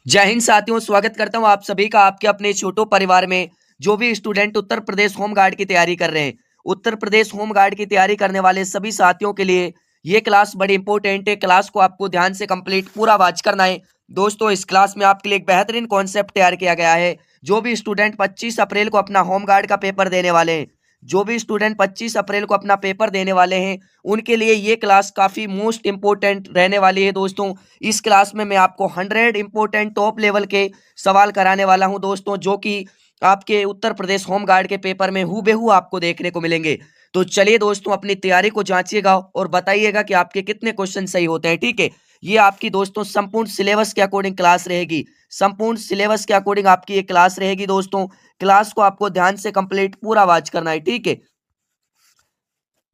जय हिंद साथियों, स्वागत करता हूं आप सभी का आपके अपने छोटो परिवार में। जो भी student Uttar Pradesh home guard की तैयारी कर रहे हैं, उत्तर प्रदेश होम गार्ड की तैयारी करने वाले सभी साथियों के लिए ये क्लास बड़ी इंपॉर्टेंट है। क्लास को आपको ध्यान से कंप्लीट पूरा वॉच करना है। दोस्तों, इस क्लास में आपके लिए एक बेहतरीन कॉन्सेप्ट तैयार किया गया है। जो भी स्टूडेंट 25 अप्रैल को अपना होम गार्ड का पेपर देने वाले हैं, जो भी स्टूडेंट 25 अप्रैल को अपना पेपर देने वाले हैं, उनके लिए ये क्लास काफी मोस्ट इंपोर्टेंट रहने वाली है। दोस्तों, इस क्लास में मैं आपको 100 इंपोर्टेंट टॉप लेवल के सवाल कराने वाला हूं दोस्तों, जो कि आपके उत्तर प्रदेश होम गार्ड के पेपर में हूबहू आपको देखने को मिलेंगे। तो चलिए दोस्तों, अपनी तैयारी को जांचिएगा और बताइएगा कि आपके कितने क्वेश्चन सही होते हैं। ठीक है, ये आपकी दोस्तों संपूर्ण सिलेबस के अकॉर्डिंग क्लास रहेगी। संपूर्ण सिलेबस के अकॉर्डिंग आपकी ये क्लास रहेगी दोस्तों। क्लास को आपको ध्यान से कंप्लीट पूरा वॉच करना है। ठीक है,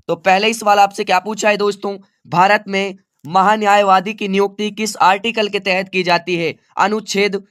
तो पहले ही सवाल आपसे क्या पूछा है दोस्तों, भारत में महान्यायवादी की नियुक्ति किस आर्टिकल के तहत की जाती है? अनुच्छेद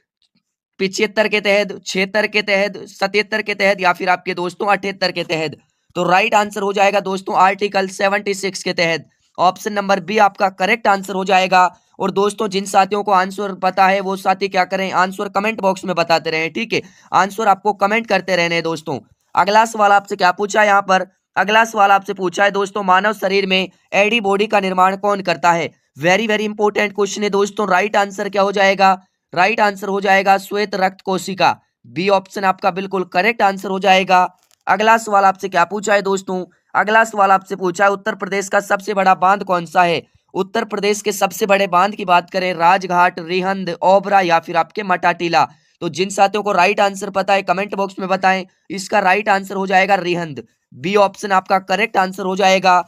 75 के तहत, 76 के तहत, 77 के तहत, या फिर आपके दोस्तों 78 के तहत? तो राइट आंसर हो जाएगा दोस्तों आर्टिकल 76 के तहत। ऑप्शन नंबर बी आपका करेक्ट आंसर हो जाएगा। और दोस्तों, जिन साथियों को आंसर पता है वो साथी क्या करें, आंसर कमेंट बॉक्स में बताते रहे। ठीक है, आंसर आपको कमेंट करते रहने हैं दोस्तों। अगला सवाल आपसे क्या पूछा है यहाँ पर, अगला सवाल आपसे पूछा है दोस्तों, मानव शरीर में एडी बॉडी का निर्माण कौन करता है? वेरी वेरी इंपॉर्टेंट क्वेश्चन है दोस्तों। राइट आंसर क्या हो जाएगा? राइट आंसर हो जाएगा श्वेत रक्त कोशिका। बी ऑप्शन आपका बिल्कुल करेक्ट आंसर हो जाएगा। अगला सवाल आपसे क्या पूछा है दोस्तों, अगला सवाल आपसे पूछा है उत्तर प्रदेश का सबसे बड़ा बांध कौन सा है? उत्तर प्रदेश के सबसे बड़े बांध की बात करें, राजघाट, रिहंद, ओबरा, या फिर आपके मटाटीला? तो जिन साथियों को राइट आंसर पता है कमेंट बॉक्स में बताएं। इसका राइट आंसर हो जाएगा रिहंद। बी ऑप्शन आपका करेक्ट आंसर हो जाएगा।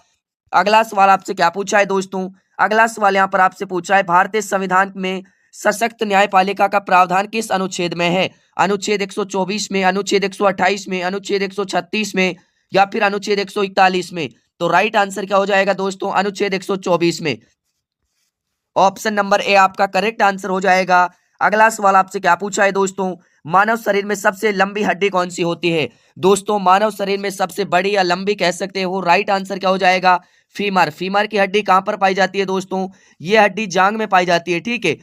अगला सवाल आपसे क्या पूछा है दोस्तों, अगला सवाल यहाँ पर आपसे पूछा है भारतीय संविधान में सशक्त न्यायपालिका का प्रावधान किस अनुच्छेद में है? अनुच्छेद 124 में, अनुच्छेद 128 में, अनुच्छेद 136 में, या फिर अनुच्छेद 141 में? तो राइट आंसर क्या हो जाएगा दोस्तों? अनुच्छेद 124 में। ऑप्शन नंबर ए आपका करेक्ट आंसर हो जाएगा। अगला सवाल आपसे क्या पूछा है दोस्तों, मानव शरीर में सबसे लंबी हड्डी कौन सी होती है? दोस्तों, मानव शरीर में सबसे बड़ी या लंबी कह सकते हो, राइट आंसर क्या हो जाएगा? फीमर। फीमर की हड्डी कहां पर पाई जाती है दोस्तों? ये हड्डी जांग में पाई जाती है। ठीक है,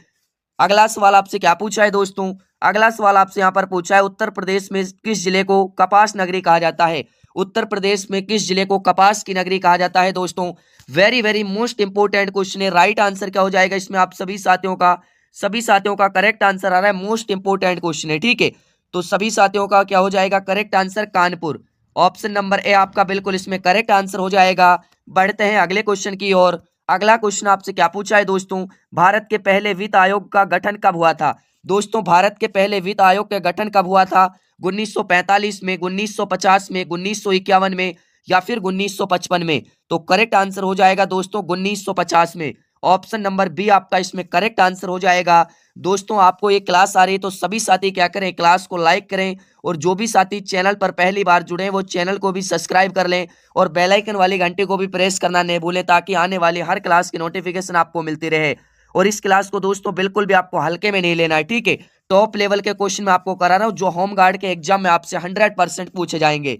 अगला सवाल आपसे क्या पूछा है दोस्तों, अगला सवाल आपसे यहाँ पर पूछा है उत्तर प्रदेश में किस जिले को कपास नगरी कहा जाता है? उत्तर प्रदेश में किस जिले को कपास की नगरी कहा जाता है दोस्तों? Very very most important question है। राइट आंसर क्या हो जाएगा इसमें? आप सभी साथियों का करेक्ट आंसर आ रहा है। मोस्ट इंपोर्टेंट क्वेश्चन है। ठीक है, तो सभी साथियों का क्या हो जाएगा correct answer? Kanpur. Option number A आपका बिल्कुल इसमें करेक्ट आंसर हो जाएगा। बढ़ते हैं अगले क्वेश्चन की ओर। अगला क्वेश्चन आपसे क्या पूछा है दोस्तों, भारत के पहले वित्त आयोग का गठन कब हुआ था? दोस्तों, भारत के पहले वित्त आयोग का गठन कब हुआ था? 1945 में, 1950 में, 1951 में, या फिर 1955 में? तो करेक्ट आंसर हो जाएगा दोस्तों 1950 में। ऑप्शन नंबर बी आपका इसमें करेक्ट आंसर हो जाएगा। दोस्तों, आपको ये क्लास आ रही है तो सभी साथी क्या करें, क्लास को लाइक करें, और जो भी साथी चैनल पर पहली बार जुड़े हैं वो चैनल को भी सब्सक्राइब कर लें, और बेल आइकन वाली घंटी को भी प्रेस करना नहीं भूलें, ताकि आने वाली हर क्लास की नोटिफिकेशन आपको मिलती रहे। और इस क्लास को दोस्तों बिल्कुल भी आपको हल्के में नहीं लेना है। ठीक है, टॉप लेवल के क्वेश्चन मैं आपको करा रहा हूँ, जो होम गार्ड के एग्जाम में आपसे 100% पूछे जाएंगे।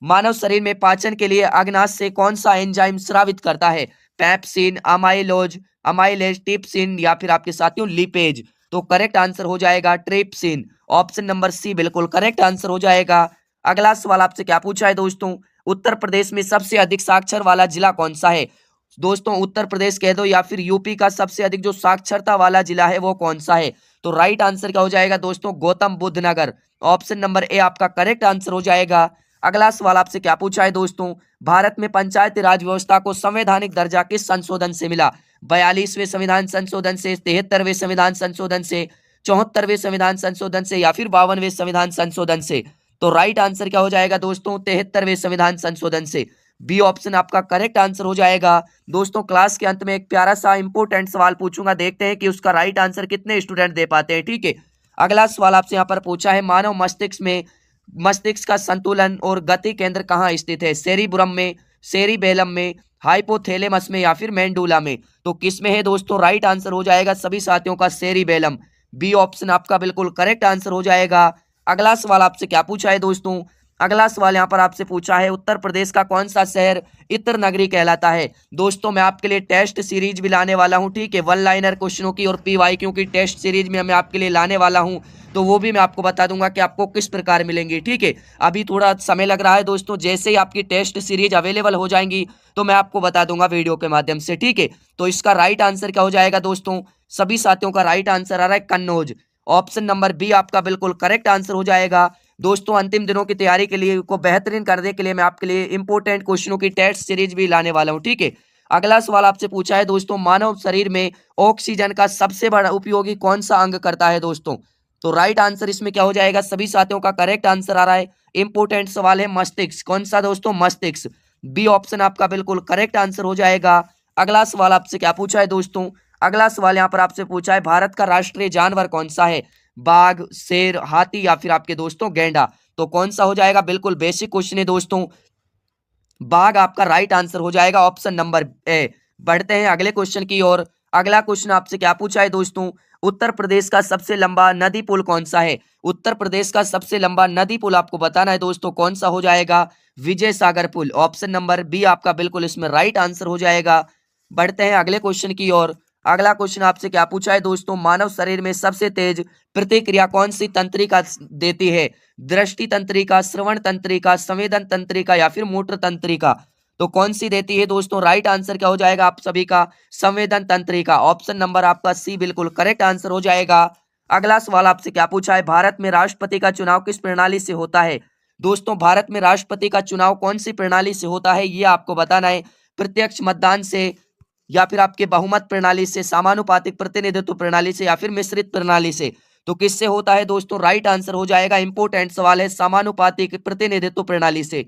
मानव शरीर में पाचन के लिए अग्नाशय से कौन सा एंजाइम स्रावित करता है? पेप्सिन, अमाइलोज, अमाइलेज, टिप्सिन, या फिर आपके साथियों लिपेज? तो करेक्ट आंसर हो जाएगा ट्रिप्सिन। ऑप्शन नंबर सी बिल्कुल करेक्ट आंसर हो जाएगा। अगला सवाल आपसे क्या पूछा है दोस्तों, उत्तर प्रदेश में सबसे अधिक साक्षर वाला जिला कौन सा है? दोस्तों, उत्तर प्रदेश कह दो या फिर यूपी का सबसे अधिक जो साक्षरता वाला जिला है वो कौन सा है? तो राइट आंसर क्या हो जाएगा दोस्तों? गौतम बुद्ध नगर। ऑप्शन नंबर ए आपका करेक्ट आंसर हो जाएगा। अगला सवाल आपसे क्या पूछा है दोस्तों, भारत में पंचायती राज व्यवस्था को संवैधानिक दर्जा किस संशोधन से मिला? 42वें संविधान संशोधन से, 73वें संविधान संशोधन से, 74वें संविधान संशोधन से, या फिर 52वें संविधान संशोधन से? तो राइट आंसर क्या हो जाएगा दोस्तों? 73वें संविधान संशोधन से। बी ऑप्शन आपका करेक्ट आंसर हो जाएगा। दोस्तों, क्लास के अंत में एक प्यारा सा इंपोर्टेंट सवाल पूछूंगा, देखते हैं कि उसका राइट आंसर कितने स्टूडेंट दे पाते हैं। ठीक है, अगला सवाल आपसे यहाँ पर पूछा है, मानव मस्तिष्क का संतुलन और गति केंद्र कहाँ स्थित है? सेरिब्रम में, सेरिबेलम में, हाइपोथैलेमस में, या फिर मेंडुला में? तो किस में है दोस्तों? राइट आंसर हो जाएगा सभी साथियों का सेरिबेलम। बी ऑप्शन आपका बिल्कुल करेक्ट आंसर हो जाएगा। अगला सवाल आपसे क्या पूछा है दोस्तों, अगला सवाल यहाँ पर आपसे पूछा है, उत्तर प्रदेश का कौन सा शहर इत्र नगरी कहलाता है। दोस्तों मैं आपके लिए टेस्ट सीरीज भी लाने वाला हूँ, ठीक है, वन लाइनर क्वेश्चनों की और PYQ की टेस्ट सीरीज में मैं आपके लिए लाने वाला हूँ, तो वो भी मैं आपको बता दूंगा कि आपको किस प्रकार मिलेंगी, ठीक है। अभी थोड़ा समय लग रहा है दोस्तों, जैसे ही आपकी टेस्ट सीरीज अवेलेबल हो जाएंगी तो मैं आपको बता दूंगा वीडियो के माध्यम से, ठीक है। तो इसका राइट आंसर क्या हो जाएगा दोस्तों, सभी साथियों का राइट आंसर आ रहा है कन्नौज। ऑप्शन नंबर बी आपका बिल्कुल करेक्ट आंसर हो जाएगा। दोस्तों अंतिम दिनों की तैयारी के लिए को बेहतरीन करने के लिए मैं आपके लिए इंपॉर्टेंट क्वेश्चनों की टेस्ट सीरीज भी लाने वाला हूं, ठीक है। अगला सवाल आपसे पूछा है दोस्तों, मानव शरीर में ऑक्सीजन का सबसे बड़ा उपयोगी कौन सा अंग करता है दोस्तों। तो राइट आंसर इसमें क्या हो जाएगा, सभी साथियों का करेक्ट आंसर आ रहा है। इंपॉर्टेंट सवाल है मस्तिष्क, कौन सा दोस्तों, मस्तिष्क। बी ऑप्शन आपका बिल्कुल करेक्ट आंसर हो जाएगा। अगला सवाल आपसे क्या पूछा है दोस्तों, अगला सवाल यहाँ पर आपसे पूछा है, भारत का राष्ट्रीय जानवर कौन सा है, बाघ, शेर, हाथी या फिर आपके दोस्तों गैंडा। तो कौन सा हो जाएगा, बिल्कुल बेसिक क्वेश्चन है दोस्तों, बाघ आपका राइट आंसर हो जाएगा, ऑप्शन नंबर ए। बढ़ते हैं अगले क्वेश्चन की ओर। अगला क्वेश्चन आपसे क्या पूछा है दोस्तों, उत्तर प्रदेश का सबसे लंबा नदी पुल कौन सा है। उत्तर प्रदेश का सबसे लंबा नदी पुल आपको बताना है दोस्तों, कौन सा हो जाएगा, विजय सागर पुल। ऑप्शन नंबर बी आपका बिल्कुल इसमें राइट आंसर हो जाएगा। बढ़ते हैं अगले क्वेश्चन की ओर। अगला क्वेश्चन आपसे क्या पूछा है दोस्तों, मानव शरीर में सबसे तेज प्रतिक्रिया कौन सी तंत्रिका देती है, दृष्टि तंत्रिका, श्रवण तंत्रिका, संवेदन तंत्रिका या फिर मोटर तंत्रिका। तो कौन सी देती है दोस्तों, राइट आंसर क्या हो जाएगा आप सभी का, संवेदन तंत्रिका। ऑप्शन नंबर आपका सी बिल्कुल करेक्ट आंसर हो जाएगा। अगला सवाल आपसे क्या पूछा है, भारत में राष्ट्रपति का चुनाव किस प्रणाली से होता है। दोस्तों भारत में राष्ट्रपति का चुनाव कौन सी प्रणाली से होता है, ये आपको बताना है। प्रत्यक्ष मतदान से या फिर आपके बहुमत प्रणाली से, समानुपातिक प्रतिनिधित्व प्रणाली से या फिर मिश्रित प्रणाली से। तो किससे होता है दोस्तों, राइट आंसर हो जाएगा, इंपोर्टेंट सवाल है, समानुपातिक प्रतिनिधित्व प्रणाली से।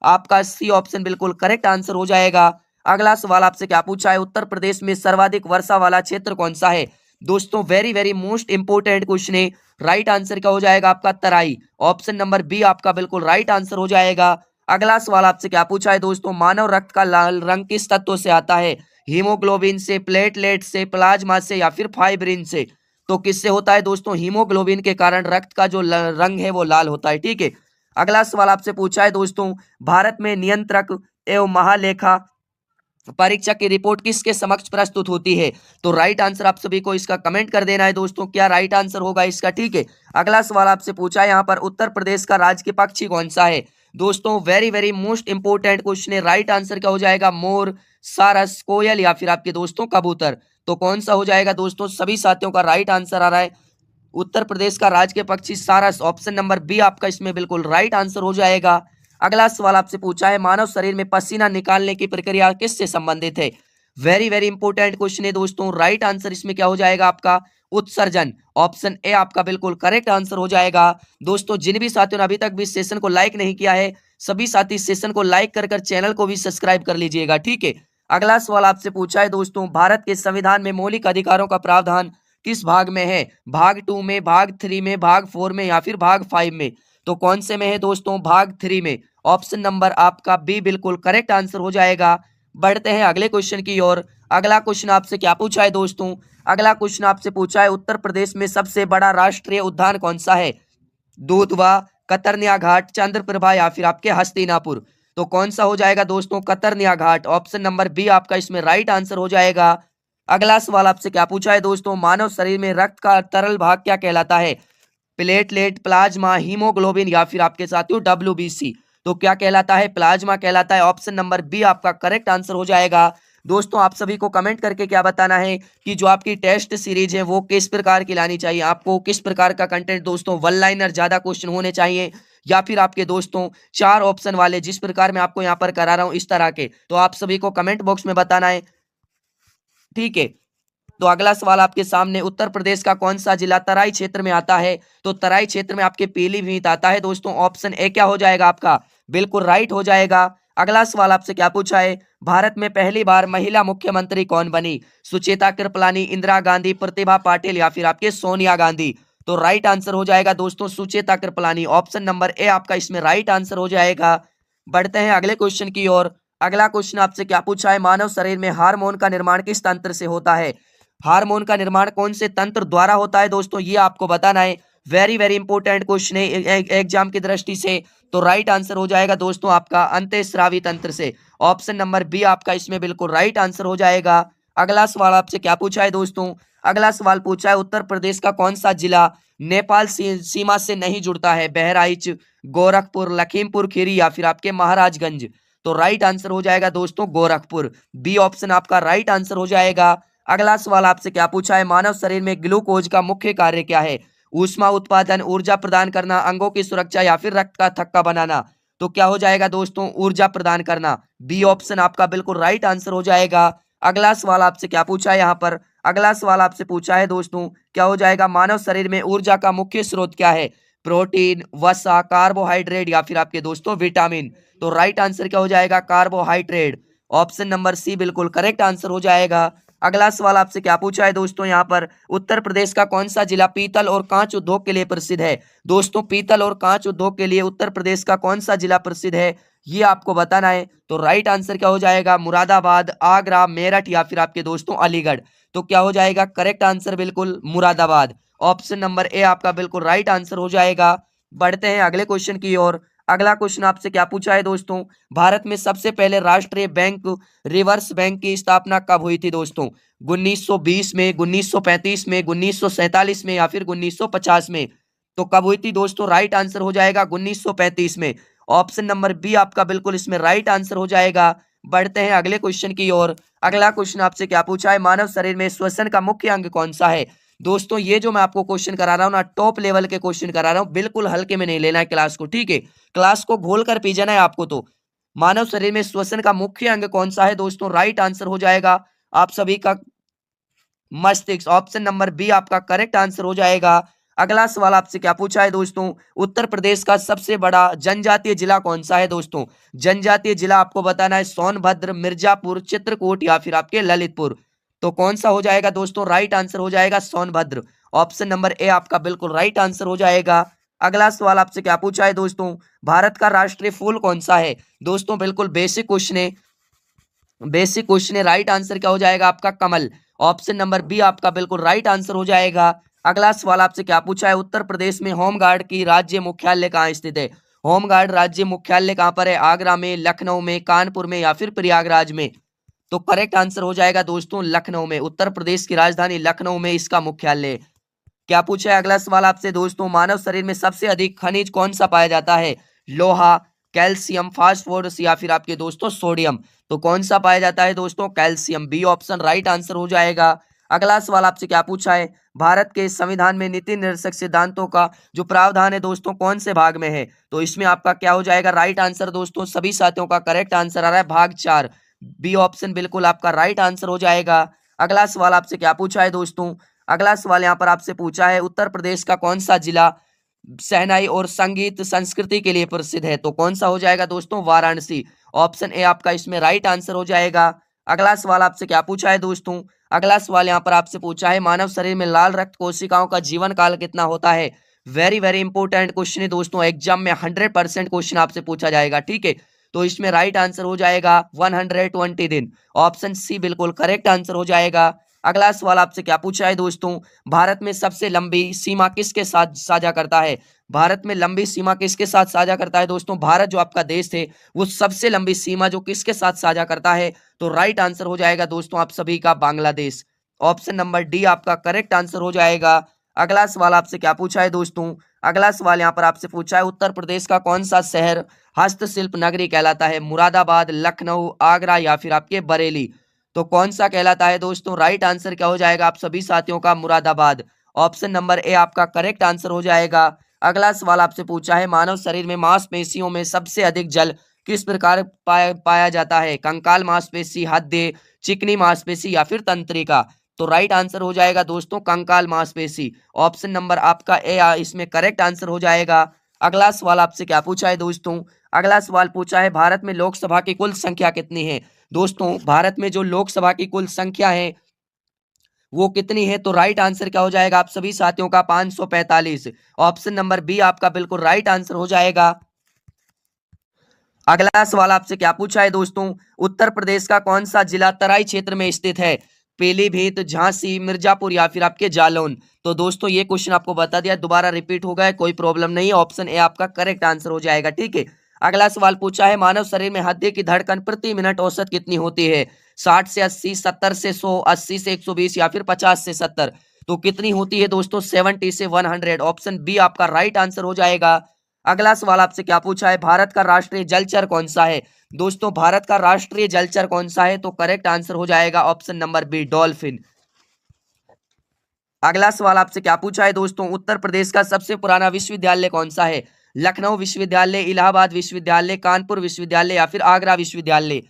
आपका सी ऑप्शन बिल्कुल करेक्ट आंसर हो जाएगा। अगला सवाल आपसे क्या पूछा है, उत्तर प्रदेश में सर्वाधिक वर्षा वाला क्षेत्र कौन सा है। दोस्तों very very most important question है, राइट आंसर क्या हो जाएगा आपका, तराई। ऑप्शन नंबर बी आपका बिल्कुल राइट आंसर हो जाएगा। अगला सवाल आपसे क्या पूछा है दोस्तों, मानव रक्त का लाल रंग किस तत्व से आता है, हीमोग्लोबिन से, प्लेटलेट से, प्लाज्मा से या फिर फाइब्रिन से। तो किससे होता है दोस्तों, हीमोग्लोबिन के कारण रक्त का जो रंग है वो लाल होता है, ठीक है। अगला सवाल आपसे पूछा है दोस्तों, भारत में नियंत्रक एवं महालेखा परीक्षक की रिपोर्ट किसके समक्ष प्रस्तुत होती है। तो राइट आंसर आप सभी को इसका कमेंट कर देना है दोस्तों, क्या राइट आंसर होगा इसका, ठीक है। अगला सवाल आपसे पूछा है यहाँ पर, उत्तर प्रदेश का राजकीय पक्षी कौन सा है। दोस्तों very very most important question है, राइट आंसर क्या हो जाएगा, मोर, सारस, कोयल या फिर आपके दोस्तों कबूतर। तो कौन सा हो जाएगा दोस्तों, सभी साथियों का राइट आंसर आ रहा है, उत्तर प्रदेश का राजकीय पक्षी सारस। ऑप्शन नंबर बी आपका इसमें बिल्कुल राइट आंसर हो जाएगा। अगला सवाल आपसे पूछा है, मानव शरीर में पसीना निकालने की प्रक्रिया किससे संबंधित है। वेरी वेरी इंपोर्टेंट क्वेश्चन है दोस्तों, राइट आंसर इसमें क्या हो जाएगा आपका, उत्सर्जन। ऑप्शन ए आपका बिल्कुल करेक्ट आंसर हो जाएगा। दोस्तों जिन भी साथियों ने अभी तक भी सेशन को लाइक नहीं किया है, सभी साथी सेशन को लाइक कर चैनल को भी सब्सक्राइब कर लीजिएगा, ठीक है। अगला सवाल आपसे पूछा है दोस्तों, भारत के संविधान में मौलिक अधिकारों का प्रावधान किस भाग में है, भाग 2 में, भाग 3 में, भाग 4 में या फिर भाग 5 में। तो कौन से में है दोस्तों, भाग 3 में। ऑप्शन नंबर आपका बी बिल्कुल करेक्ट आंसर हो जाएगा। बढ़ते हैं अगले क्वेश्चन की ओर। अगला क्वेश्चन आपसे क्या पूछा है दोस्तों, अगला क्वेश्चन आपसे पूछा है, उत्तर प्रदेश में सबसे बड़ा राष्ट्रीय उद्यान कौन सा है, दूधवा, कतरनिया घाट, चंद्रप्रभा या फिर आपके हस्तिनापुर। तो कौन सा हो जाएगा दोस्तों, कतरनिया घाट। ऑप्शन नंबर बी आपका इसमें राइट आंसर हो जाएगा। अगला सवाल आपसे क्या पूछा है दोस्तों, मानव शरीर में रक्त का तरल भाग क्या कहलाता है, प्लेटलेट, प्लाज्मा, हीमोग्लोबिन या फिर आपके साथियों WBC। तो क्या कहलाता है, प्लाज्मा कहलाता है। ऑप्शन नंबर बी आपका करेक्ट आंसर हो जाएगा। दोस्तों आप सभी को कमेंट करके क्या बताना है कि जो आपकी टेस्ट सीरीज है वो किस प्रकार की लानी चाहिए, आपको किस प्रकार का कंटेंट दोस्तों, वन लाइनर ज्यादा क्वेश्चन होने चाहिए या फिर आपके दोस्तों 4 ऑप्शन वाले, जिस प्रकार मैं आपको यहाँ पर करा रहा हूँ इस तरह के। तो आप सभी को कमेंट बॉक्स में बताना है, ठीक है। तो अगला सवाल आपके सामने, उत्तर प्रदेश का कौन सा जिला तराई क्षेत्र में आता है। तो तराई क्षेत्र में आपके पीलीभीत आता है दोस्तों। ऑप्शन ए क्या हो जाएगा आपका, बिल्कुल राइट हो जाएगा। अगला सवाल आपसे क्या पूछा है, भारत में पहली बार महिला मुख्यमंत्री कौन बनी, सुचेता कृपलानी, इंदिरा गांधी, प्रतिभा पाटिल या फिर आपके सोनिया गांधी। तो राइट आंसर हो जाएगा दोस्तों Sucheta Kripalani. Option number A आपका इसमें राइट आंसर हो जाएगा। बढ़ते हैं अगले क्वेश्चन की ओर। अगला क्वेश्चन आपसे क्या पूछा है, मानव शरीर में हार्मोन का निर्माण किस तंत्र से होता है, हार्मोन का निर्माण कौन से तंत्र द्वारा होता है दोस्तों, ये आपको बताना है। वेरी वेरी इंपॉर्टेंट क्वेश्चन है एग्जाम की दृष्टि से। तो राइट आंसर हो जाएगा दोस्तों आपका अंतःस्रावी तंत्र से। ऑप्शन नंबर बी आपका इसमें बिल्कुल राइट आंसर हो जाएगा। अगला सवाल आपसे क्या पूछा है दोस्तों, अगला सवाल पूछा है उत्तर प्रदेश का कौन सा जिला नेपाल सीमा से नहीं जुड़ता है, बहराइच, गोरखपुर, लखीमपुर खीरी या फिर आपके महाराजगंज। तो राइट आंसर हो जाएगा दोस्तों गोरखपुर, बी ऑप्शन आपका राइट आंसर हो जाएगा। अगला सवाल आपसे क्या पूछा है, मानव शरीर में ग्लूकोज का मुख्य कार्य क्या है, ऊष्मा उत्पादन, ऊर्जा प्रदान करना, अंगों की सुरक्षा या फिर रक्त का थक्का बनाना। तो क्या हो जाएगा दोस्तों, ऊर्जा प्रदान करना, बी ऑप्शन आपका बिल्कुल राइट आंसर हो जाएगा। अगला सवाल आपसे क्या पूछा है यहाँ पर, अगला सवाल आपसे पूछा है दोस्तों क्या हो जाएगा, मानव शरीर में ऊर्जा का मुख्य स्रोत क्या है, प्रोटीन, वसा, कार्बोहाइड्रेट या फिर आपके दोस्तों विटामिन। तो राइट आंसर क्या हो जाएगा, कार्बोहाइड्रेट, ऑप्शन नंबर सी बिल्कुल करेक्ट आंसर हो जाएगा। अगला सवाल आपसे क्या पूछा है दोस्तों यहाँ पर, उत्तर प्रदेश का कौन सा जिला पीतल और कांच उद्योग के लिए प्रसिद्ध है। दोस्तों पीतल और कांच उद्योग के लिए उत्तर प्रदेश का कौन सा जिला प्रसिद्ध है, ये आपको बताना है। तो राइट आंसर क्या हो जाएगा, मुरादाबाद, आगरा, मेरठ या फिर आपके दोस्तों अलीगढ़। तो क्या हो जाएगा, करेक्ट आंसर बिल्कुल मुरादाबाद, ऑप्शन नंबर ए आपका बिल्कुल राइट आंसर हो जाएगा। बढ़ते हैं अगले क्वेश्चन की ओर। अगला क्वेश्चन आपसे क्या पूछा है दोस्तों, भारत में सबसे पहले राष्ट्रीय बैंक रिवर्स बैंक की स्थापना कब हुई थी दोस्तों, 1920 में, 1935 में, 1947 में या फिर 1950 में। तो कब हुई थी दोस्तों, राइट आंसर हो जाएगा 1935 में, ऑप्शन नंबर बी आपका बिल्कुल इसमें राइट आंसर हो जाएगा। बढ़ते हैं अगले क्वेश्चन की ओर। अगला क्वेश्चन आपसे क्या पूछा है, मानव शरीर में श्वसन का मुख्य अंग कौन सा है। दोस्तों ये जो मैं आपको क्वेश्चन करा रहा हूँ ना, टॉप लेवल के क्वेश्चन करा रहा हूँ, बिल्कुल हल्के में नहीं लेना है क्लास को, ठीक है, क्लास को घोल कर पी जाना है आपको। तो मानव शरीर में श्वसन का मुख्य अंग कौन सा है दोस्तों, राइट आंसर हो जाएगा आप सभी का मस्तिष्क, ऑप्शन नंबर बी आपका करेक्ट आंसर हो जाएगा। अगला सवाल आपसे क्या पूछा है दोस्तों, उत्तर प्रदेश का सबसे बड़ा जनजातीय जिला कौन सा है दोस्तों। जनजातीय जिला आपको बताना है सोनभद्र, मिर्जापुर, चित्रकूट या फिर आपके ललितपुर। तो कौन सा हो जाएगा दोस्तों, राइट आंसर हो जाएगा सोनभद्र, ऑप्शन नंबर ए आपका बिल्कुल राइट आंसर हो जाएगा। अगला सवाल आपसे क्या पूछा है दोस्तों, भारत का राष्ट्रीय फूल कौन सा है। दोस्तों बिल्कुल बेसिक क्वेश्चन है, बेसिक क्वेश्चन है, राइट आंसर क्या हो जाएगा आपका कमल, ऑप्शन नंबर बी आपका बिल्कुल राइट आंसर हो जाएगा। अगला सवाल आपसे क्या पूछा है, उत्तर प्रदेश में होमगार्ड की राज्य मुख्यालय कहाँ स्थित है। होमगार्ड राज्य मुख्यालय कहाँ पर है, आगरा में, लखनऊ में, कानपुर में या फिर प्रयागराज में। तो करेक्ट आंसर हो जाएगा दोस्तों लखनऊ में, उत्तर प्रदेश की राजधानी लखनऊ में इसका मुख्यालय। क्या पूछा है अगला सवाल आपसे दोस्तों, मानव शरीर में सबसे अधिक खनिज कौन सा पाया जाता है, लोहा, कैल्शियम, फास्फोरस या फिर आपके दोस्तों सोडियम। तो कौन सा पाया जाता है दोस्तों, calcium, B option right answer हो जाएगा। अगला सवाल आपसे क्या पूछा है, भारत के संविधान में नीति निर्देशक सिद्धांतों का जो प्रावधान है दोस्तों कौन से भाग में है। तो इसमें आपका क्या हो जाएगा, राइट आंसर दोस्तों सभी साथियों का करेक्ट आंसर आ रहा है भाग 4, बी ऑप्शन बिल्कुल आपका राइट आंसर हो जाएगा। अगला सवाल आपसे क्या पूछा है दोस्तों, अगला सवाल यहाँ पर आपसे पूछा है उत्तर प्रदेश का कौन सा जिला शहनाई और संगीत संस्कृति के लिए प्रसिद्ध है। तो कौन सा हो जाएगा दोस्तों, वाराणसी, ऑप्शन ए आपका इसमें राइट आंसर हो जाएगा। अगला सवाल आपसे क्या पूछा है दोस्तों, अगला सवाल यहाँ पर आपसे पूछा है मानव शरीर में लाल रक्त कोशिकाओं का जीवन काल कितना होता है। वेरी वेरी इंपॉर्टेंट क्वेश्चन है दोस्तों, एग्जाम में 100% क्वेश्चन आपसे पूछा जाएगा, ठीक है। तो इसमें राइट आंसर हो जाएगा 120 दिन, ऑप्शन सी बिल्कुल करेक्ट आंसर हो जाएगा। अगला सवाल आपसे क्या पूछा है दोस्तों, भारत में सबसे लंबी सीमा किसके साथ साझा करता है। भारत में लंबी सीमा किसके साथ साझा करता है दोस्तों, भारत जो आपका देश है वो सबसे लंबी सीमा जो किसके साथ साझा करता है। तो राइट आंसर हो जाएगा दोस्तों आप सभी का बांग्लादेश, ऑप्शन नंबर डी आपका करेक्ट आंसर हो जाएगा। अगला सवाल आपसे क्या पूछा है दोस्तों, अगला सवाल यहाँ पर आपसे पूछा है उत्तर प्रदेश का कौन सा शहर हस्तशिल्प नगरी कहलाता है, मुरादाबाद, लखनऊ, आगरा या फिर आपके बरेली। तो कौन सा कहलाता है दोस्तों, राइट आंसर क्या हो जाएगा आप सभी साथियों का, मुरादाबाद, ऑप्शन नंबर ए आपका करेक्ट आंसर हो जाएगा। अगला सवाल आपसे पूछा है मानव शरीर में मांसपेशियों में सबसे अधिक जल किस प्रकार पाया जाता है, कंकाल मांसपेशी, हृदय, चिकनी मांसपेशी या फिर तंत्रिका। तो राइट आंसर हो जाएगा दोस्तों कंकाल मांसपेशी, ऑप्शन नंबर आपका ए इसमें करेक्ट आंसर हो जाएगा। अगला सवाल आपसे क्या पूछा है दोस्तों, अगला सवाल पूछा है भारत में लोकसभा की कुल संख्या कितनी है। दोस्तों भारत में जो लोकसभा की कुल संख्या है वो कितनी है। तो राइट आंसर क्या हो जाएगा आप सभी साथियों का, 545, ऑप्शन नंबर बी आपका बिल्कुल राइट आंसर हो जाएगा। अगला सवाल आपसे क्या पूछा है दोस्तों, उत्तर प्रदेश का कौन सा जिला तराई क्षेत्र में स्थित है। पीलीभीत, झांसी, मिर्जापुर या फिर आपके जालौन। तो दोस्तों ये क्वेश्चन आपको बता दिया, दोबारा रिपीट हो गया, कोई प्रॉब्लम नहीं है, ऑप्शन ए आपका करेक्ट आंसर हो जाएगा। ठीक है, अगला सवाल पूछा है, मानव शरीर में हृदय की धड़कन प्रति मिनट औसत कितनी होती है? 60 से 80, 70 से 100, 80 से 120 या फिर 50 से 70। तो कितनी होती है दोस्तों? 70 से 100। ऑप्शन बी आपका राइट आंसर हो जाएगा। अगला सवाल आपसे क्या पूछा है, भारत का राष्ट्रीय जलचर कौन सा है? दोस्तों भारत का राष्ट्रीय जलचर कौन सा है? तो करेक्ट आंसर हो जाएगा ऑप्शन नंबर बी, डॉल्फिन। अगला सवाल आपसे क्या पूछा है दोस्तों, उत्तर प्रदेश का सबसे पुराना विश्वविद्यालय कौन सा है? लखनऊ विश्वविद्यालय, इलाहाबाद विश्वविद्यालय, कानपुर विश्वविद्यालय या फिर आगरा विश्वविद्यालय।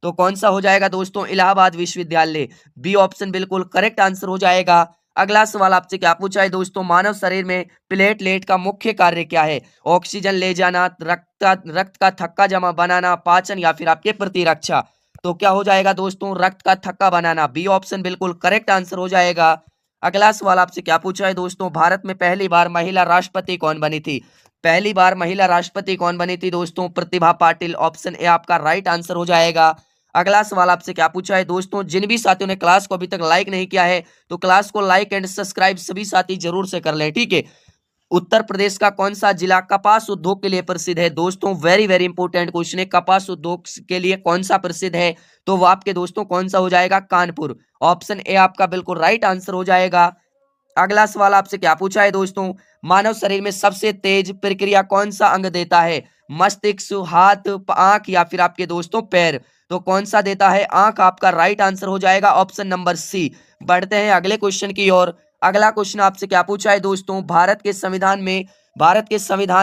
तो कौन सा हो जाएगा दोस्तों? इलाहाबाद विश्वविद्यालय। बी ऑप्शन बिल्कुल करेक्ट आंसर हो जाएगा। अगला सवाल आपसे क्या पूछा है दोस्तों, मानव शरीर में प्लेटलेट का मुख्य कार्य क्या है? ऑक्सीजन ले जाना, रक्त का थक्का जमा बनाना, पाचन या फिर आपके प्रतिरक्षा। तो क्या हो जाएगा दोस्तों? रक्त का थक्का बनाना। बी ऑप्शन बिल्कुल करेक्ट आंसर हो जाएगा। अगला सवाल आपसे क्या पूछा है दोस्तों, भारत में पहली बार महिला राष्ट्रपति कौन बनी थी? पहली बार महिला राष्ट्रपति कौन बनी थी दोस्तों? प्रतिभा पाटिल। ऑप्शन ए आपका राइट आंसर हो जाएगा। अगला सवाल आपसे क्या पूछा है दोस्तों, जिन भी साथियों ने क्लास को अभी तक लाइक नहीं किया है तो क्लास को लाइक एंड सब्सक्राइब सभी साथी जरूर से कर लें। ठीक है, उत्तर प्रदेश का कौन सा जिला कपास उद्योग के लिए प्रसिद्ध है? दोस्तों वेरी वेरी इंपोर्टेंट क्वेश्चन है, कपास उद्योग के लिए कौन सा प्रसिद्ध है? तो वो आपके दोस्तों कौन सा हो जाएगा? कानपुर। ऑप्शन ए आपका बिल्कुल राइट आंसर हो जाएगा। अगला सवाल आपसे क्या पूछा है दोस्तों, मानव शरीर में सबसे तेज प्रक्रिया कौन सा अंग देता है? मस्तिष्क, हाथ, आंख या फिर आपके दोस्तों पैर। तो कौन सा देता है? आंख आपका राइट आंसर हो जाएगा, ऑप्शन नंबर सी। बढ़ते हैं अगले क्वेश्चन की ओर। अगला क्वेश्चन आपसे क्या पूछा है दोस्तों, भारत के संविधान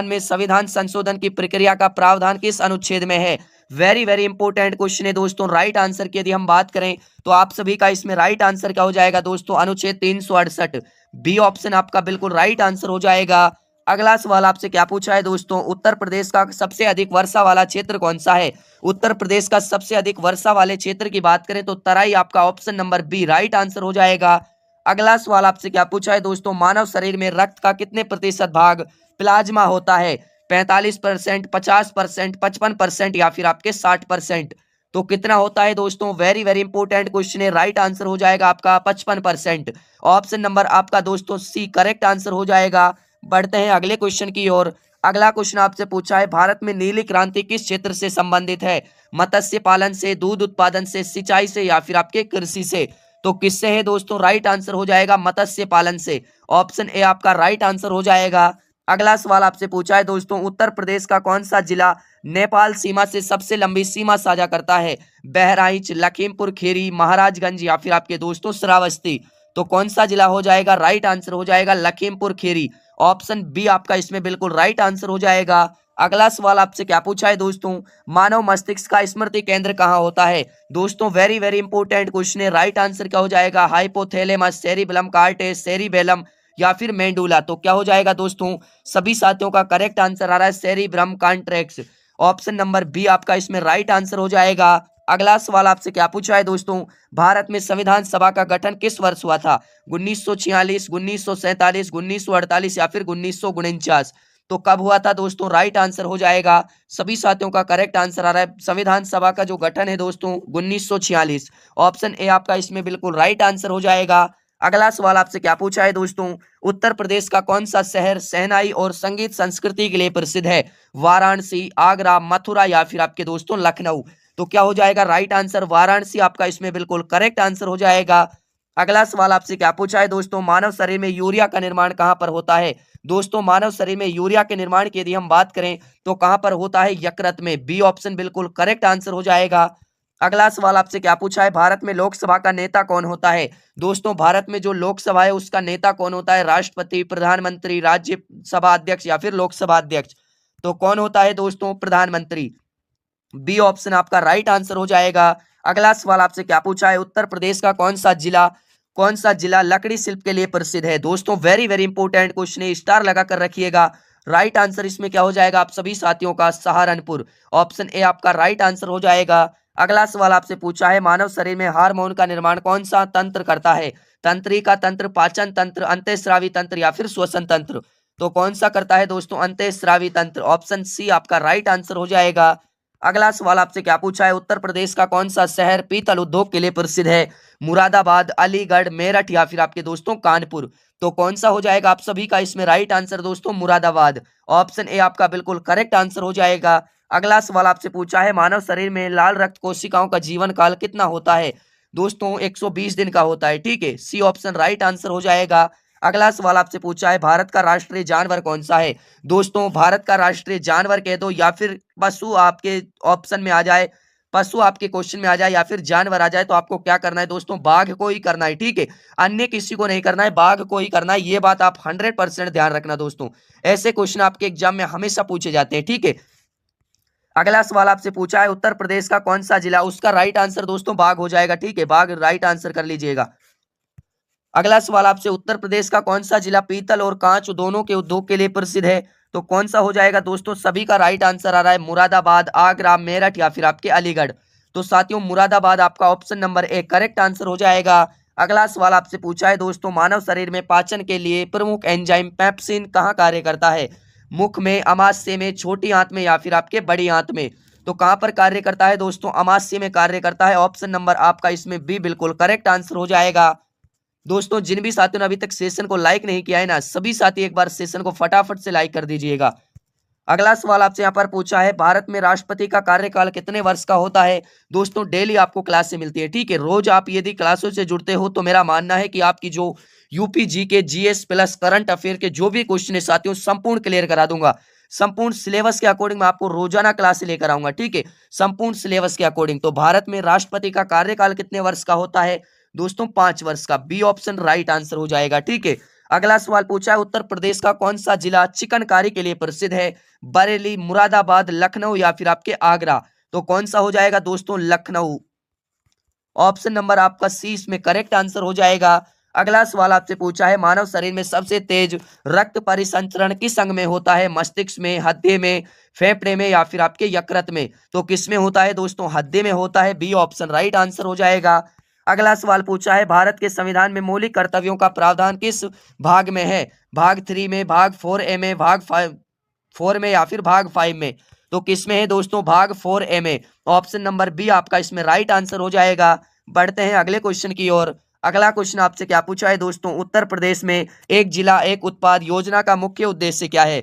में संविधान संशोधन की प्रक्रिया का प्रावधान किस अनुच्छेद में है? वेरी वेरी इंपोर्टेंट क्वेश्चन है दोस्तों। राइट आंसर की यदि हम बात करें तो आप सभी का इसमें राइट आंसर क्या हो जाएगा दोस्तों? अनुच्छेद 368। बी ऑप्शन आपका बिल्कुल राइट आंसर हो जाएगा। अगला सवाल आपसे क्या पूछा है दोस्तों, उत्तर प्रदेश का सबसे अधिक वर्षा वाला क्षेत्र कौन सा है? उत्तर प्रदेश का सबसे अधिक वर्षा वाले क्षेत्र की बात करें तो तराई आपका option number B right answer हो जाएगा। अगला सवाल आपसे क्या पूछा है दोस्तों, मानव शरीर में रक्त का कितने प्रतिशत भाग प्लाज्मा होता है? 45%, 50%, 55% या फिर आपके 60%। तो कितना होता है दोस्तों? वेरी वेरी इंपोर्टेंट क्वेश्चन है, राइट आंसर हो जाएगा आपका 55%। ऑप्शन नंबर आपका दोस्तों सी करेक्ट आंसर हो जाएगा। बढ़ते हैं अगले क्वेश्चन की ओर। अगला क्वेश्चन आपसे पूछा है, भारत में नीली क्रांति किस क्षेत्र से संबंधित है? मत्स्य पालन से, दूध उत्पादन से, सिंचाई से या फिर आपके कृषि से। तो किससे है दोस्तों? राइट आंसर हो जाएगा मत्स्य पालन से। ऑप्शन ए आपका राइट आंसर हो जाएगा। अगला सवाल आपसे पूछा है दोस्तों, उत्तर प्रदेश का कौन सा जिला नेपाल सीमा से सबसे लंबी सीमा साझा करता है? बहराइच, लखीमपुर खीरी, महाराजगंज या फिर आपके दोस्तों श्रावस्ती। तो कौन सा जिला हो जाएगा? राइट आंसर हो जाएगा लखीमपुर खीरी। ऑप्शन बी आपका इसमें बिल्कुल राइट आंसर हो जाएगा। अगला सवाल आपसे क्या पूछा है दोस्तों, मानव मस्तिष्क का स्मृति केंद्र कहाँ होता है? दोस्तों वेरी वेरी इंपोर्टेंट क्वेश्चन है, राइट आंसर क्या हो जाएगा? हाइपोथैलेमस, सेरिबेलम, कार्टेक्स, सेरिबेलम या फिर मेंडुला। तो क्या हो जाएगा दोस्तों? सभी साथियों का करेक्ट आंसर आ रहा है सेरिब्रम कॉन्ट्रैक्स। ऑप्शन नंबर बी आपका इसमें राइट आंसर हो जाएगा। अगला सवाल आपसे क्या पूछा है दोस्तों, भारत में संविधान सभा का गठन किस वर्ष हुआ था? 1946, 1947, 1948 या फिर 1949। तो कब हुआ था दोस्तों? राइट आंसर हो जाएगा। सभी साथियों का करेक्ट आंसर आ रहा है, संविधान सभा का जो गठन है दोस्तों 1946। ऑप्शन ए आपका इसमें बिल्कुल राइट आंसर हो जाएगा। अगला सवाल आपसे क्या पूछा है दोस्तों, उत्तर प्रदेश का कौन सा शहर शहनाई और संगीत संस्कृति के लिए प्रसिद्ध है? वाराणसी, आगरा, मथुरा या फिर आपके दोस्तों लखनऊ। तो क्या हो जाएगा? राइट आंसर वाराणसी आपका इसमें बिल्कुल करेक्ट आंसर हो जाएगा। अगला सवाल आपसे क्या पूछा है दोस्तों, मानव शरीर में यूरिया का निर्माण कहां पर होता है? दोस्तों मानव शरीर में यूरिया के निर्माण की यदि हम बात करें तो कहां पर होता है? यकृत में। बी ऑप्शन बिल्कुल करेक्ट आंसर हो जाएगा। अगला सवाल आपसे क्या पूछा है, भारत में लोकसभा का नेता कौन होता है? दोस्तों भारत में जो लोकसभा है उसका नेता कौन होता है? राष्ट्रपति, प्रधानमंत्री, राज्यसभा अध्यक्ष या फिर लोकसभा अध्यक्ष। तो कौन होता है दोस्तों? प्रधानमंत्री। बी ऑप्शन आपका राइट आंसर हो जाएगा। अगला सवाल आपसे क्या पूछा है, उत्तर प्रदेश का कौन सा जिला लकड़ी शिल्प के लिए प्रसिद्ध है? दोस्तों वेरी वेरी इंपोर्टेंट क्वेश्चन है, स्टार लगा कर रखिएगा। राइट आंसर इसमें क्या हो जाएगा आप सभी साथियों का? सहारनपुर। ऑप्शन ए आपका राइट आंसर हो जाएगा। अगला सवाल आपसे पूछा है, मानव शरीर में हार्मोन का निर्माण कौन सा तंत्र करता है? तंत्रिका तंत्र, पाचन तंत्र, अंतःस्रावी तंत्र या फिर श्वसन तंत्र। तो कौन सा करता है दोस्तों? अंतःस्रावी तंत्र। ऑप्शन सी आपका राइट आंसर हो जाएगा। अगला सवाल आपसे क्या पूछा है, उत्तर प्रदेश का कौन सा शहर पीतल उद्योग के लिए प्रसिद्ध है? मुरादाबाद, अलीगढ़, मेरठ या फिर आपके दोस्तों कानपुर। तो कौन सा हो जाएगा आप सभी का इसमें राइट आंसर दोस्तों? मुरादाबाद। ऑप्शन ए आपका बिल्कुल करेक्ट आंसर हो जाएगा। अगला सवाल आपसे पूछा है, मानव शरीर में लाल रक्त कोशिकाओं का जीवन काल कितना होता है? दोस्तों 120 दिन का होता है, ठीक है, सी ऑप्शन राइट आंसर हो जाएगा। अगला सवाल आपसे पूछा है, भारत का राष्ट्रीय जानवर कौन सा है? दोस्तों भारत का राष्ट्रीय जानवर कह दो या फिर पशु आपके ऑप्शन में आ जाए, पशु आपके क्वेश्चन में आ जाए या फिर जानवर आ जाए, तो आपको क्या करना है दोस्तों? बाघ को ही करना है, ठीक है, अन्य किसी को नहीं करना है, बाघ को ही करना है। ये बात आप 100% ध्यान रखना दोस्तों, ऐसे क्वेश्चन आपके एग्जाम में हमेशा पूछे जाते हैं, ठीक है। अगला सवाल आपसे पूछा है, उत्तर प्रदेश का कौन सा जिला, उसका राइट आंसर दोस्तों बाघ हो जाएगा, ठीक है, बाघ राइट आंसर कर लीजिएगा। अगला सवाल आपसे, उत्तर प्रदेश का कौन सा जिला पीतल और कांच दोनों के उद्योग के लिए प्रसिद्ध है? तो कौन सा हो जाएगा दोस्तों? सभी का राइट आंसर आ रहा है मुरादाबाद, आगरा, मेरठ या फिर आपके अलीगढ़। तो साथियों मुरादाबाद आपका option number A correct answer हो जाएगा। अगला सवाल आपसे पूछा है दोस्तों, मानव शरीर में पाचन के लिए प्रमुख एंजाइम पेप्सिन कहाँ कार्य करता है? मुख में, अमाशय में, छोटी आंत में या फिर आपके बड़ी आंत में। तो कहां पर कार्य करता है दोस्तों? अमाशय में कार्य करता है। ऑप्शन नंबर आपका इसमें बी बिल्कुल करेक्ट आंसर हो जाएगा। दोस्तों जिन भी साथियों ने अभी तक सेशन को लाइक नहीं किया है ना, सभी साथी एक बार सेशन को फटाफट से लाइक कर दीजिएगा। अगला सवाल आपसे यहाँ पर पूछा है, भारत में राष्ट्रपति का कार्यकाल कितने वर्ष का होता है? दोस्तों डेली आपको क्लास से मिलती है, ठीक है, रोज आप यदि क्लासों से जुड़ते हो तो मेरा मानना है कि आपकी जो यूपी जी के जीएस प्लस करंट अफेयर के जो भी क्वेश्चन है साथियों संपूर्ण क्लियर करा दूंगा। संपूर्ण सिलेबस के अकॉर्डिंग मैं आपको रोजाना क्लास लेकर आऊंगा, ठीक है, संपूर्ण सिलेबस के अकॉर्डिंग। तो भारत में राष्ट्रपति का कार्यकाल कितने वर्ष का होता है दोस्तों? 5 वर्ष का। बी ऑप्शन राइट आंसर हो जाएगा, ठीक है। अगला सवाल पूछा है, उत्तर प्रदेश का कौन सा जिला चिकनकारी के लिए प्रसिद्ध है? बरेली, मुरादाबाद, लखनऊ या फिर आपके आगरा। तो कौन सा हो जाएगा दोस्तों? लखनऊ। ऑप्शन नंबर आपका सी इसमें करेक्ट आंसर हो जाएगा। अगला सवाल आपसे पूछा है, मानव शरीर में सबसे तेज रक्त परिसंचरण किस अंग में होता है? मस्तिष्क में, हृदय में, फेफड़े में या फिर आपके यकृत में। तो किस में होता है दोस्तों? हृदय में होता है। बी ऑप्शन राइट आंसर हो जाएगा। अगला सवाल पूछा है, भारत के संविधान में मौलिक कर्तव्यों का प्रावधान किस भाग में है? भाग 3 में, भाग 4A में, भाग 4 में या फिर भाग 5 में। तो किस में है दोस्तों? भाग 4A में। ऑप्शन नंबर बी आपका इसमें राइट आंसर हो जाएगा। बढ़ते हैं अगले क्वेश्चन की ओर। अगला क्वेश्चन आपसे क्या पूछा है दोस्तों, उत्तर प्रदेश में एक जिला एक उत्पाद योजना का मुख्य उद्देश्य क्या है?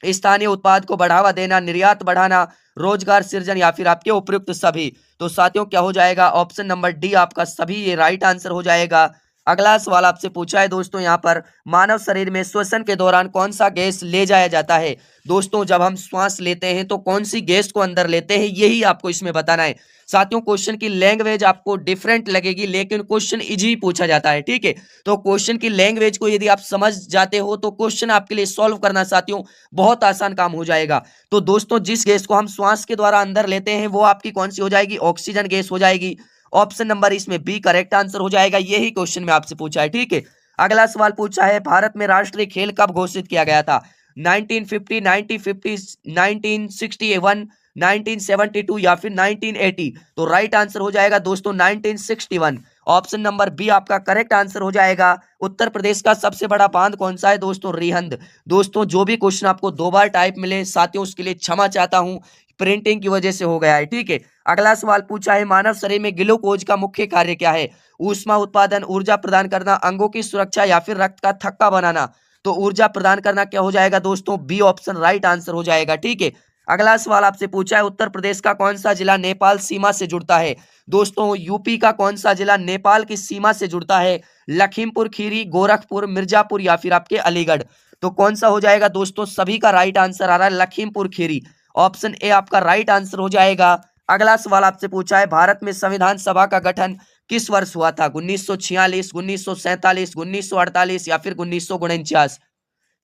स्थानीय उत्पाद को बढ़ावा देना, निर्यात बढ़ाना, रोजगार सृजन या फिर आपके उपयुक्त सभी। तो साथियों क्या हो जाएगा? ऑप्शन नंबर डी आपका सभी ये राइट आंसर हो जाएगा। अगला सवाल आपसे पूछा है दोस्तों, यहाँ पर मानव शरीर में श्वसन के दौरान कौन सा गैस ले जाया जाता है? दोस्तों जब हम श्वास लेते हैं तो कौन सी गैस को अंदर लेते हैं, यही आपको इसमें बताना है। साथियों क्वेश्चन की लैंग्वेज आपको डिफरेंट लगेगी लेकिन क्वेश्चन इजी पूछा जाता है, ठीक है। तो क्वेश्चन की लैंग्वेज को यदि आप समझ जाते हो तो क्वेश्चन आपके लिए सॉल्व करना साथियों बहुत आसान काम हो जाएगा। तो दोस्तों जिस गैस को हम श्वास के द्वारा अंदर लेते हैं वो आपकी कौन सी हो जाएगी? ऑक्सीजन गैस हो जाएगी। ऑप्शन नंबर इसमें बी करेक्ट आंसर हो जाएगा। यही क्वेश्चन में आपसे पूछा है, ठीक है। अगला सवाल पूछा है, भारत में राष्ट्रीय खेल कब घोषित किया गया था? 1950, 1950, 1961, 1972 या फिर 1980। तो राइट आंसर हो जाएगा दोस्तों 1961। ऑप्शन नंबर बी आपका करेक्ट आंसर हो जाएगा। उत्तर प्रदेश का सबसे बड़ा बांध कौन सा है दोस्तों? रिहंद। दोस्तों जो भी क्वेश्चन आपको 2 बार टाइप मिले साथियों उसके लिए क्षमा चाहता हूं, प्रिंटिंग की वजह से हो गया है, ठीक है। अगला सवाल पूछा है, मानव शरीर में ग्लूकोज का मुख्य कार्य क्या है? ऊष्मा उत्पादन, ऊर्जा प्रदान करना, अंगों की सुरक्षा या फिर रक्त का थक्का बनाना। तो ऊर्जा प्रदान करना क्या हो जाएगा दोस्तों? बी ऑप्शन राइट आंसर हो जाएगा, ठीक है। अगला सवाल आपसे पूछा है, उत्तर प्रदेश का कौन सा जिला नेपाल सीमा से जुड़ता है? दोस्तों यूपी का कौन सा जिला नेपाल की सीमा से जुड़ता है? लखीमपुर खीरी, गोरखपुर, मिर्जापुर या फिर आपके अलीगढ़। तो कौन सा हो जाएगा दोस्तों? सभी का राइट आंसर आ रहा है लखीमपुर खीरी। ऑप्शन ए आपका राइट आंसर हो जाएगा। अगला सवाल आपसे पूछा है, भारत में संविधान सभा का गठन किस वर्ष हुआ था? 1946, 1947, 1948 या फिर 1949।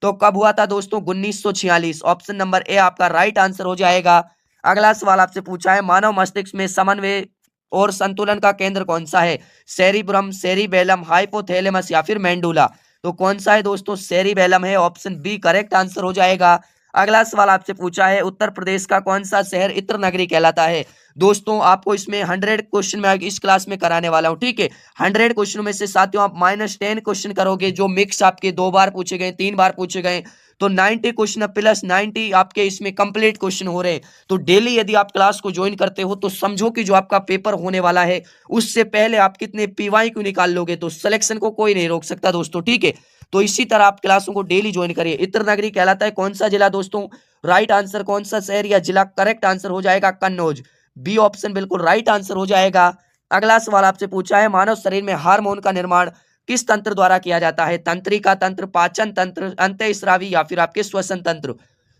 तो कब हुआ था दोस्तों? 1946। ऑप्शन नंबर ए आपका राइट आंसर हो जाएगा। अगला सवाल आपसे पूछा है, मानव मस्तिष्क में समन्वय और संतुलन का केंद्र कौन सा है? सेरिब्रम, सेरिबेलम, हाइपोथैलेमस या फिर मेंडुला। तो कौन सा है दोस्तों? सेरिबेलम है। ऑप्शन बी करेक्ट आंसर हो जाएगा। अगला सवाल आपसे पूछा है उत्तर प्रदेश का कौन सा शहर इत्र नगरी कहलाता है। दोस्तों आपको इसमें 100 क्वेश्चन में इस क्लास में कराने वाला हूं, ठीक है। 100 क्वेश्चन में से साथियों आप -10 क्वेश्चन करोगे, जो मिक्स आपके 2 बार पूछे गए, 3 बार पूछे गए, तो 90 क्वेश्चन प्लस 90 आपके इसमें कंप्लीट क्वेश्चन हो रहे हैं। तो डेली यदि आप क्लास को ज्वाइन करते हो तो समझो कि जो आपका पेपर होने वाला है उससे पहले आप कितने PYQ निकाल लोगे, तो सिलेक्शन को कोई नहीं रोक सकता दोस्तों, ठीक है। तो इसी तरह आप क्लासों को डेली ज्वाइन करिए। इत्र नगरी कहलाता है कौन सा जिला दोस्तों, राइट आंसर कौन सा शहर या जिला, करेक्ट आंसर हो जाएगा कन्नौज, बी ऑप्शन बिल्कुल राइट आंसर हो जाएगा। अगला सवाल आपसे पूछा है मानव शरीर में हार्मोन का निर्माण किस तंत्र द्वारा किया जाता है, तंत्रिका तंत्र, पाचन तंत्र, अंतःस्रावी या फिर आपके श्वसन तंत्र।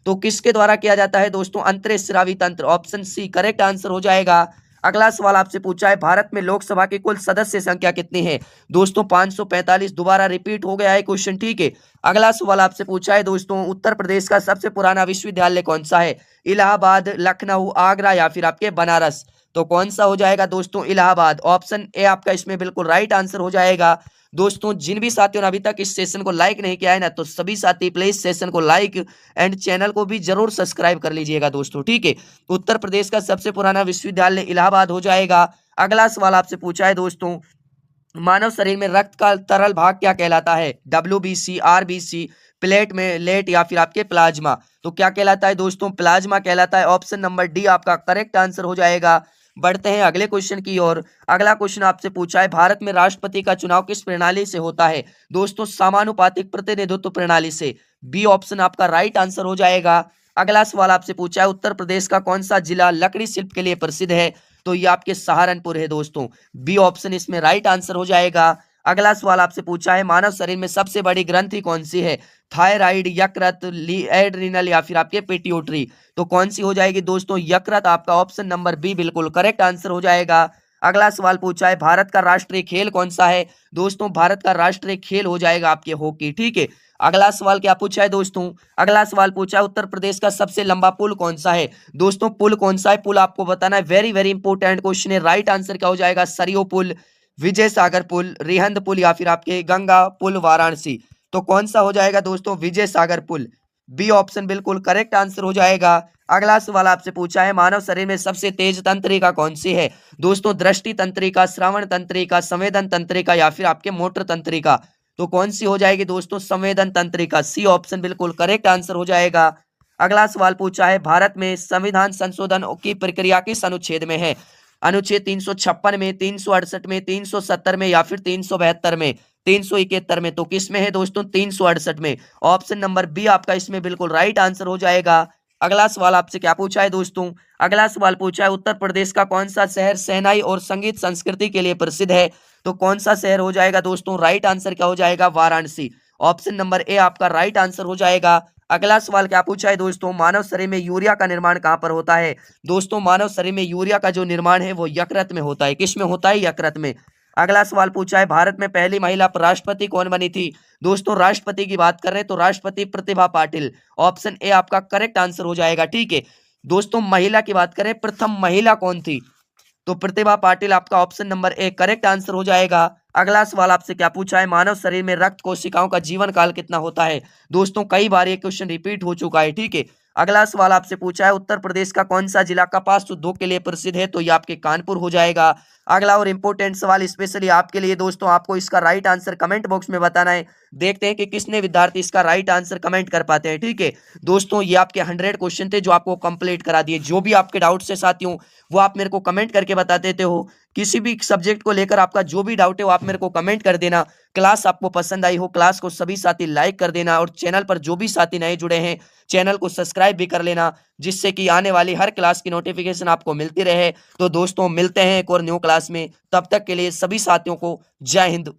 तो किसके द्वारा किया जाता है दोस्तों, अंतःस्रावी तंत्र, ऑप्शन सी करेक्ट आंसर हो जाएगा। अगला सवाल आपसे पूछा है भारत में लोकसभा की कुल सदस्य संख्या कितनी है दोस्तों, 545, दोबारा रिपीट हो गया है क्वेश्चन, ठीक है। अगला सवाल आपसे पूछा है दोस्तों उत्तर प्रदेश का सबसे पुराना विश्वविद्यालय कौन सा है, इलाहाबाद, लखनऊ, आगरा या फिर आपके बनारस। तो कौन सा हो जाएगा दोस्तों, इलाहाबाद, ऑप्शन ए आपका इसमें बिल्कुल राइट आंसर हो जाएगा। दोस्तों जिन भी साथियों ने अभी तक इस सेशन को लाइक नहीं किया है ना, तो सभी साथी प्लीज सेशन को लाइक एंड चैनल को भी जरूर सब्सक्राइब कर लीजिएगा दोस्तों, ठीक है। उत्तर प्रदेश का सबसे पुराना विश्वविद्यालय इलाहाबाद हो जाएगा। अगला सवाल आपसे पूछा है दोस्तों मानव शरीर में रक्त का तरल भाग क्या कहलाता है, WBC, RBC, प्लेट में लेट या फिर आपके प्लाज्मा। तो क्या कहलाता है दोस्तों, प्लाज्मा कहलाता है, ऑप्शन नंबर डी आपका करेक्ट आंसर हो जाएगा। बढ़ते हैं अगले क्वेश्चन की ओर। अगला क्वेश्चन आपसे पूछा है भारत में राष्ट्रपति का चुनाव किस प्रणाली से होता है दोस्तों, समानुपातिक प्रतिनिधित्व प्रणाली से, बी ऑप्शन आपका राइट आंसर हो जाएगा। अगला सवाल आपसे पूछा है उत्तर प्रदेश का कौन सा जिला लकड़ी शिल्प के लिए प्रसिद्ध है, तो ये आपके सहारनपुर है दोस्तों, बी ऑप्शन इसमें राइट आंसर हो जाएगा। अगला सवाल आपसे पूछा है मानव शरीर में सबसे बड़ी ग्रंथि कौन सी है, थायराइड, यकृत, एड्रिनल या फिर आपके पिट्यूटरी। तो कौन सी हो जाएगी दोस्तों, यकृत, आपका ऑप्शन नंबर बी बिल्कुल करेक्ट आंसर हो जाएगा। अगला सवाल पूछा है भारत का राष्ट्रीय खेल कौन सा है दोस्तों, भारत का राष्ट्रीय खेल हो जाएगा आपके हॉकी, ठीक है। अगला सवाल क्या पूछा है दोस्तों, अगला सवाल पूछा है उत्तर प्रदेश का सबसे लंबा पुल कौन सा है दोस्तों, पुल कौन सा है, पुल आपको बताना है, वेरी वेरी इंपॉर्टेंट क्वेश्चन है। राइट आंसर क्या हो जाएगा, सरयू पुल, विजय सागर पुल, रिहंद पुल या फिर आपके गंगा पुल, वाराणसी। तो कौन सा हो जाएगा दोस्तों, विजय सागर पुल, बी ऑप्शन बिल्कुल करेक्ट आंसर हो जाएगा। अगला सवाल आपसे पूछा है मानव शरीर में सबसे तेज तंत्रिका कौन सी है दोस्तों, दृष्टि तंत्रिका, श्रवण तंत्रिका, संवेदन तंत्रिका या फिर आपके मोटर तंत्रिका। तो कौन सी हो जाएगी दोस्तों, संवेदन तंत्रिका, सी ऑप्शन बिल्कुल करेक्ट आंसर हो जाएगा। अगला सवाल पूछा है भारत में संविधान संशोधन की प्रक्रिया किस अनुच्छेद में है, अनुच्छेद 356 में, 368 में, 370 में या फिर 372 में, 371 में। तो किस में है दोस्तों, 368 में, ऑप्शन नंबर बी आपका इसमें बिल्कुल राइट आंसर हो जाएगा। अगला सवाल आपसे क्या पूछा है दोस्तों, अगला सवाल पूछा है उत्तर प्रदेश का कौन सा शहर शहनाई और संगीत संस्कृति के लिए प्रसिद्ध है, तो कौन सा शहर हो जाएगा दोस्तों, राइट आंसर क्या हो जाएगा, वाराणसी, ऑप्शन नंबर ए आपका राइट आंसर हो जाएगा। अगला सवाल क्या पूछा है दोस्तों मानव शरीर में यूरिया का निर्माण कहां पर होता है दोस्तों, मानव शरीर में यूरिया का जो निर्माण है वो यकृत में होता है, किस में होता है, यकृत में। अगला सवाल पूछा है भारत में पहली महिला राष्ट्रपति कौन बनी थी दोस्तों, राष्ट्रपति की बात कर रहे हैं तो राष्ट्रपति प्रतिभा पाटिल, ऑप्शन ए आपका करेक्ट आंसर हो जाएगा, ठीक है। दोस्तों महिला की बात करें, प्रथम महिला कौन थी, तो प्रतिभा पाटिल, आपका option number A correct answer हो जाएगा। अगला सवाल आपसे क्या पूछा है मानव शरीर में रक्त कोशिकाओं का जीवन काल कितना होता है दोस्तों, कई बार ये क्वेश्चन रिपीट हो चुका है, ठीक है। अगला सवाल आपसे पूछा है उत्तर प्रदेश का कौन सा जिला कपास उद्योग के लिए प्रसिद्ध है, तो ये आपके कानपुर हो जाएगा। अगला और इंपॉर्टेंट सवाल स्पेशली आपके लिए दोस्तों, आपको इसका राइट आंसर कमेंट बॉक्स में बताना है। देखते हैं कि किसने विद्यार्थी इसका राइट आंसर कमेंट कर पाते हैं, ठीक है। दोस्तों ये आपके 100 क्वेश्चन थे जो आपको कंप्लीट करा दिए। जो भी आपके डाउट से साथियों वो आप मेरे को कमेंट करके बता देते हो। किसी भी सब्जेक्ट को लेकर आपका जो भी डाउट है वो आप मेरे को कमेंट कर देना। क्लास आपको पसंद आई हो, क्लास को सभी साथी लाइक कर देना और चैनल पर जो भी साथी नए जुड़े हैं चैनल को सब्सक्राइब भी कर लेना, जिससे कि आने वाली हर क्लास की नोटिफिकेशन आपको मिलती रहे। तो दोस्तों मिलते हैं एक और न्यू क्लास में, तब तक के लिए सभी साथियों को जय हिंद।